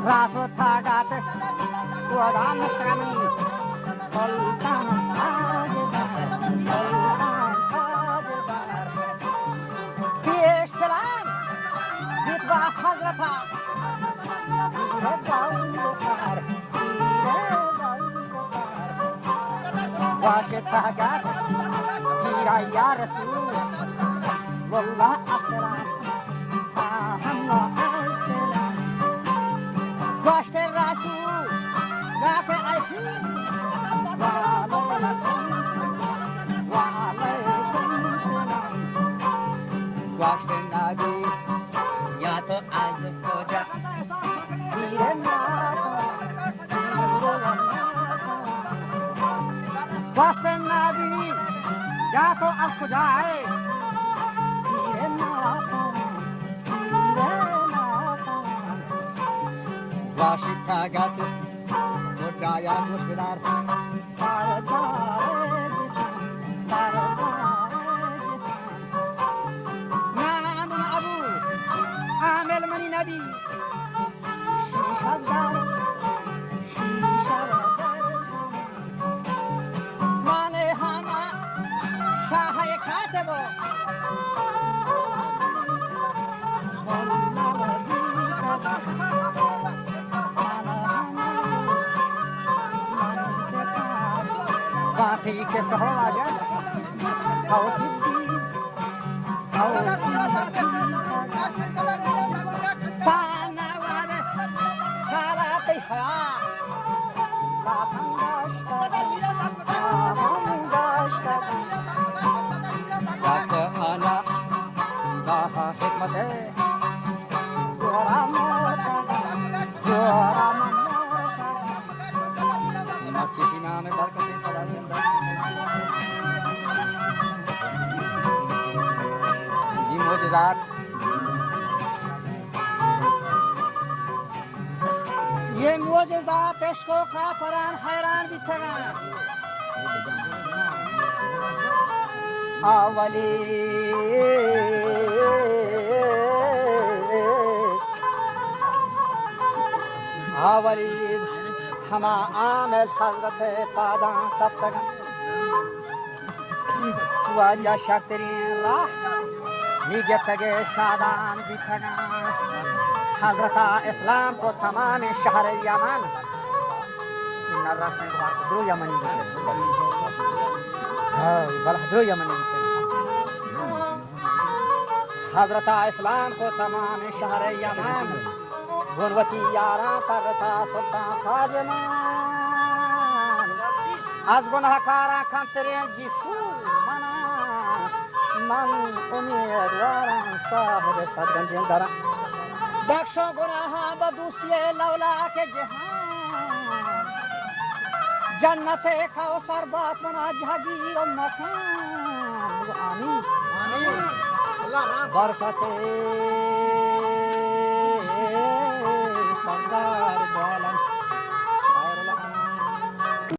رات و طاقت خدا نشمی سلطان تاجدار سلطان تاجدار پیش سلام زید با حضرت پیر باوقار پیر باوقار باش طاقت پیر یا رسول والله السلام گاشت رسول رفع عزیز و علیکم سلام گاشت نبی یا تو از کجا پیر گاشت نبی یا تو از کجا ہے پیر باشید طاقت خدایا گوش بدار سردار نام ابو عامل منی نبی شیشه دار مال همه شاه کاتب باقی که سهل آجد تنوار سالات خیام لاتن داشتد وقت آنا داها حکمت دورم مسجدی نام برکت خدا زنده این معجزات ये मुआजिज़ात इश्क़ व काफ़रान हैरान भी थे आवली आवली हमा आमिल हज़रत पादा तब तक वाजा शक्तरीन लाह नीजत के शादान भी थगा हज़रत इस्लाम को तमाम शहर यमन इन रस्म दो यमनी हाँ बल दो यमनी हज़रत इस्लाम को तमाम शहर यमन गुरवती यारा तरता सुल्तान ताजमान از گناهکاران کمترین جیسو من امیدوارم صاحب صدرنجین دارم بخشو گناها با دوستی لولاک جهان جنت کوثر بات منا جهگیر و مکان بگو آمین برکت سردار